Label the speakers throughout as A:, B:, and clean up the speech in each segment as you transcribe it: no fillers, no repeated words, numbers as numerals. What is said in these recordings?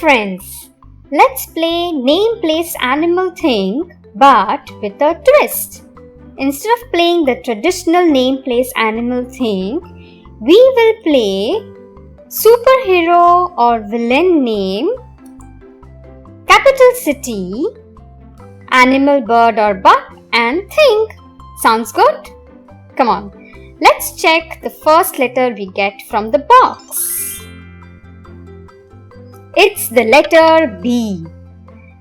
A: friends, let's play name, place, animal, thing but with a twist. Instead of playing the traditional name, place, animal, thing, we will play superhero or villain name, capital city, animal, bird or bug, and thing. Sounds good? Come on, let's check the first letter we get from the box. It's the letter B.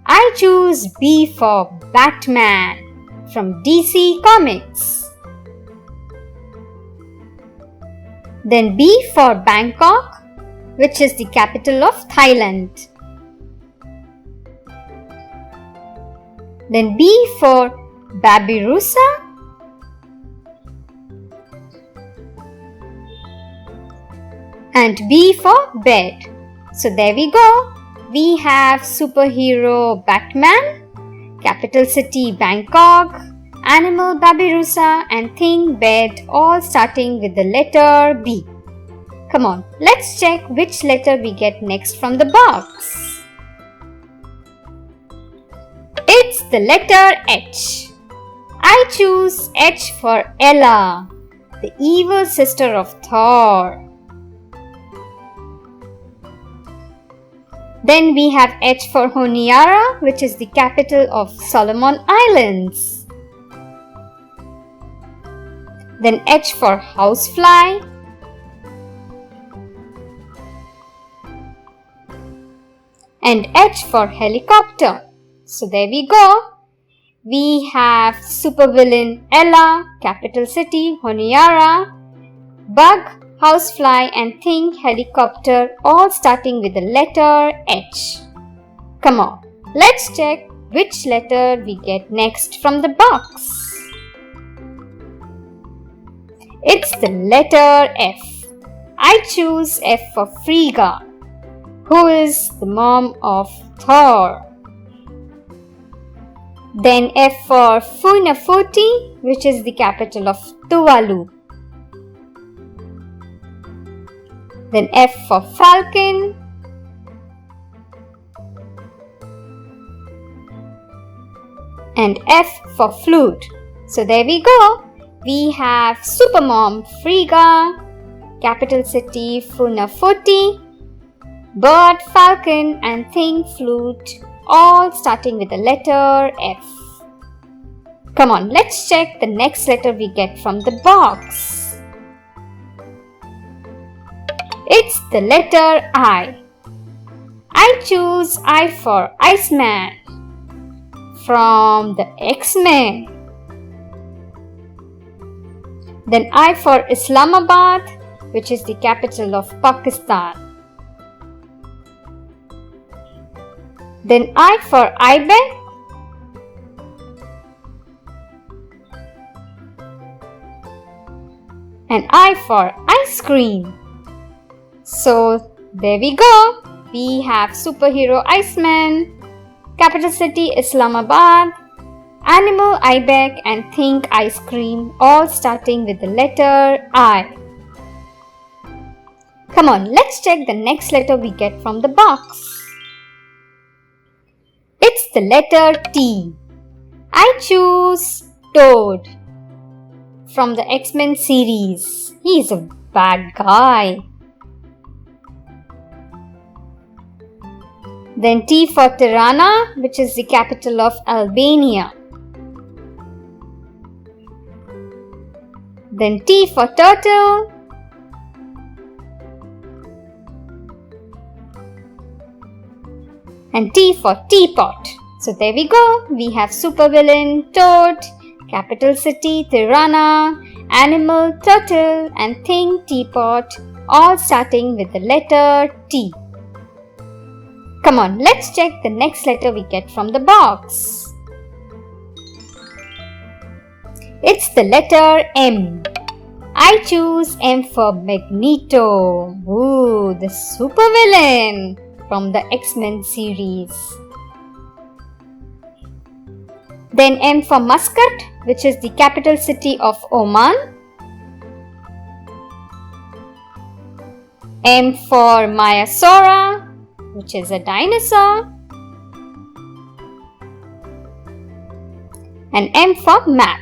A: I choose B for Batman from DC Comics. Then B for Bangkok, which is the capital of Thailand. Then B for Babirusa. And B for bed. So there we go. We have superhero Batman, capital city Bangkok, animal Babirusa, and thing bed, all starting with the letter B. Come on, let's check which letter we get next from the box. It's the letter H. I choose H for Hela, the evil sister of Thor. Then we have H for Honiara, which is the capital of Solomon Islands. Then H for Housefly. And H for helicopter. So there we go. We have supervillain Hela, capital city Honiara, bug, housefly, and thing, helicopter, all starting with the letter H. Come on, let's check which letter we get next from the box. It's the letter F. I choose F for Frigga, who is the mom of Thor. Then F for Funafuti, which is the capital of Tuvalu. Then F for Falcon. And F for Flute. So there we go. We have Supermom Frigga, capital city Funafuti, bird Falcon, and thing Flute, all starting with the letter F. Come on, let's check the next letter we get from the box. It's the letter I. I choose I for Iceman from the X-Men. Then I for Islamabad, which is the capital of Pakistan. Then I for Ibex. And I for ice cream. So there we go. We have superhero Iceman, capital city Islamabad, animal Ibex, and think ice cream, all starting with the letter I. Come on, let's check the next letter we get from the box. It's the letter T. I choose Toad from the X-Men series. He's a bad guy. Then T for Tirana, which is the capital of Albania. Then T for Turtle. And T for Teapot. So there we go. We have supervillain Toad, capital city Tirana, animal Turtle, and thing Teapot, all starting with the letter T. Come on, let's check the next letter we get from the box. It's the letter M. I choose M for Magneto. Ooh, the supervillain from the X-Men series. Then M for Muscat, which is the capital city of Oman. M for Maiasaura, which is a dinosaur. And M for map.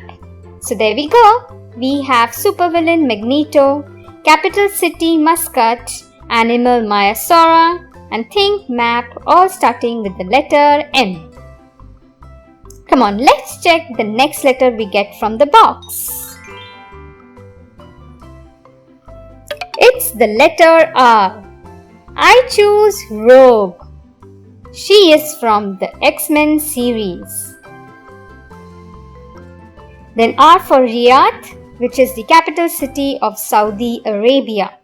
A: So there we go. We have supervillain Magneto, capital city Muscat, animal Maiasaura, and think map all starting with the letter M. Come on, let's check the next letter we get from the box. It's the letter R. I choose Rogue. She is from the X-Men series. Then R for Riyadh, which is the capital city of Saudi Arabia.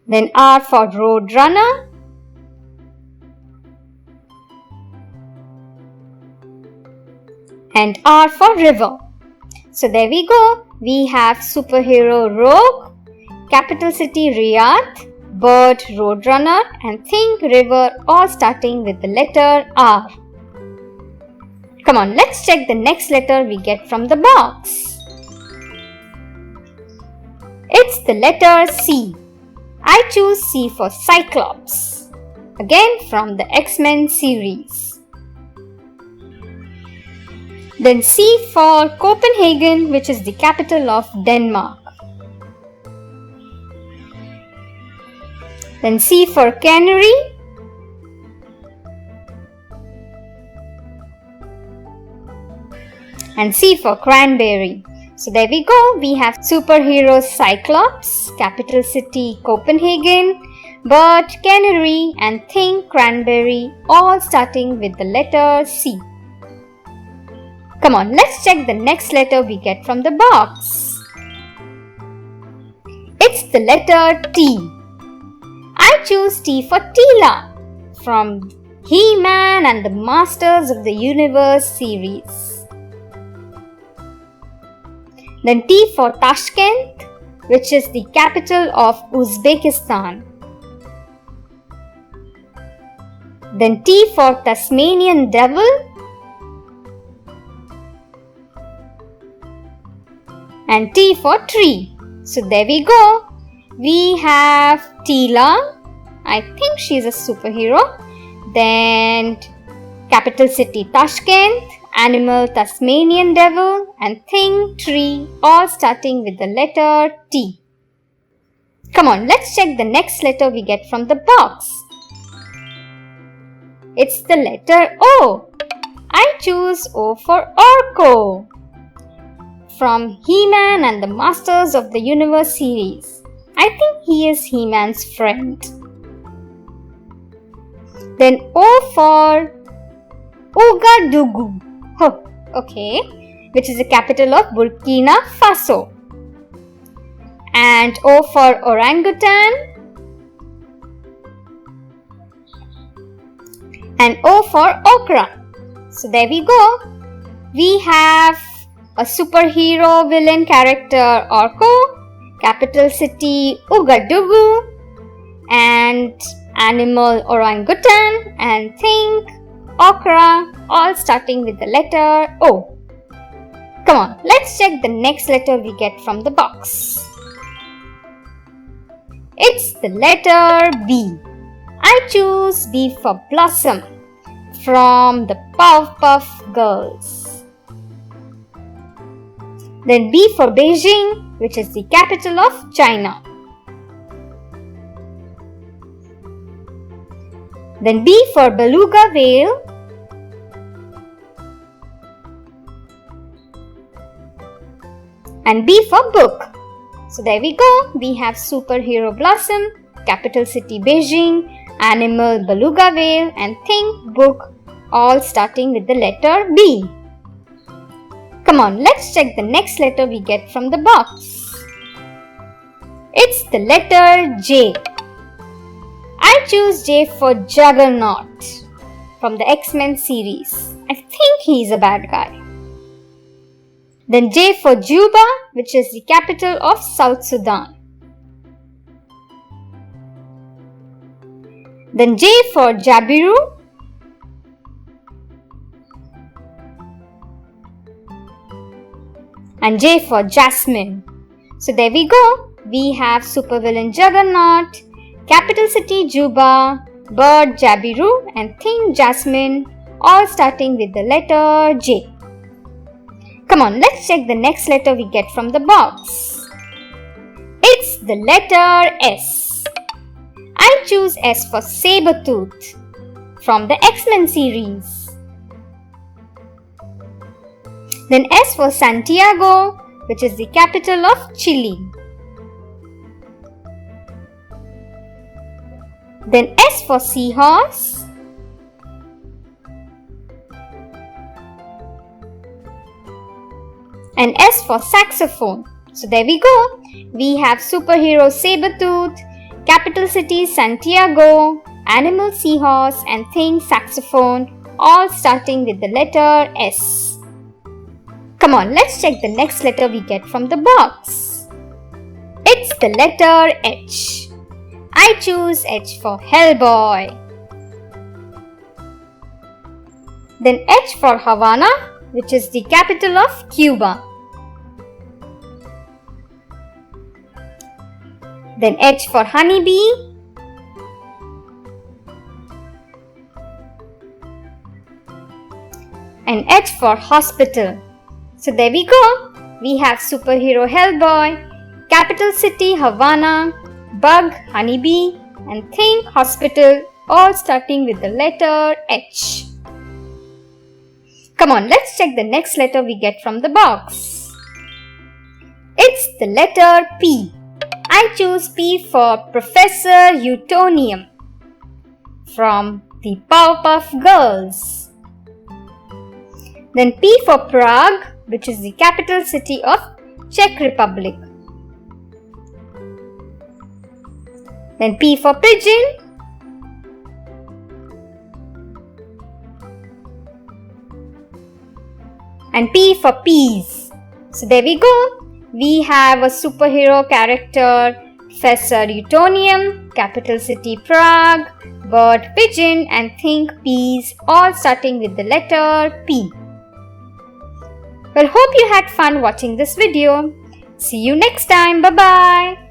A: Then R for Roadrunner. And R for River. So there we go. We have superhero Rogue, capital city Riyadh, bird Roadrunner, and think river all starting with the letter R. Come on, let's check the next letter we get from the box. It's the letter C. I choose C for Cyclops, again from the X-Men series. Then C for Copenhagen, which is the capital of Denmark. Then C for Canary. And C for Cranberry. So there we go. We have superhero Cyclops, capital city Copenhagen, bird Canary, and think Cranberry, all starting with the letter C. Come on, let's check the next letter we get from the box. It's the letter T. I choose T for Teela from He-Man and the Masters of the Universe series. Then T for Tashkent, which is the capital of Uzbekistan. Then T for Tasmanian Devil. And T for tree. So there we go. We have Teela. I think she's a superhero. Then capital city Tashkent, animal Tasmanian devil, and thing tree, all starting with the letter T. Come on, let's check the next letter we get from the box. It's the letter O. I choose O for Orko from He-Man and the Masters of the Universe series. I think he is He-Man's friend. Then O for Ouagadougou. Oh, okay. Which is the capital of Burkina Faso. And O for orangutan. And O for okra. So there we go. We have a superhero villain character Orko, capital city Ouagadougou, and animal orangutan, and think okra, all starting with the letter O. Come on, let's check the next letter we get from the box. It's the letter B. I choose B for Blossom from the Powerpuff Girls. Then B for Beijing, which is the capital of China. Then B for Beluga Whale. And B for Book. So there we go. We have superhero Blossom, capital city Beijing, animal Beluga Whale, and think Book, all starting with the letter B. Come on, let's check the next letter we get from the box. It's the letter J. I choose J for Juggernaut from the X-Men series. I think he's a bad guy. Then J for Juba, which is the capital of South Sudan. Then J for Jabiru. And J for Jasmine. So there we go. We have supervillain Juggernaut, Capital city Juba, bird Jabiru, and thing Jasmine, all starting with the letter J. Come on, let's check the next letter we get from the box. It's the letter S. I choose S for Sabretooth from the X-Men series. Then S for Santiago, which is the capital of Chile. Then S for Seahorse. And S for Saxophone. So there we go. We have superhero Sabretooth, capital city Santiago, animal Seahorse, and thing Saxophone, all starting with the letter S. Come on, let's check the next letter we get from the box. It's the letter H. I choose H for Hellboy. Then H for Havana, which is the capital of Cuba. Then H for Honeybee. And H for Hospital. So there we go. We have superhero Hellboy, capital city Havana, bug Honeybee, and thing Hospital, all starting with the letter H. Come on, let's check the next letter we get from the box. It's the letter P. I choose P for Professor Utonium from the Powerpuff Girls. Then P for Prague, which is the capital city of Czech Republic. Then P for Pigeon. And P for Peas. So there we go. We have a superhero character, Professor Utonium, capital city Prague, bird Pigeon, and think Peas, all starting with the letter P. Well, hope you had fun watching this video. See you next time. Bye-bye.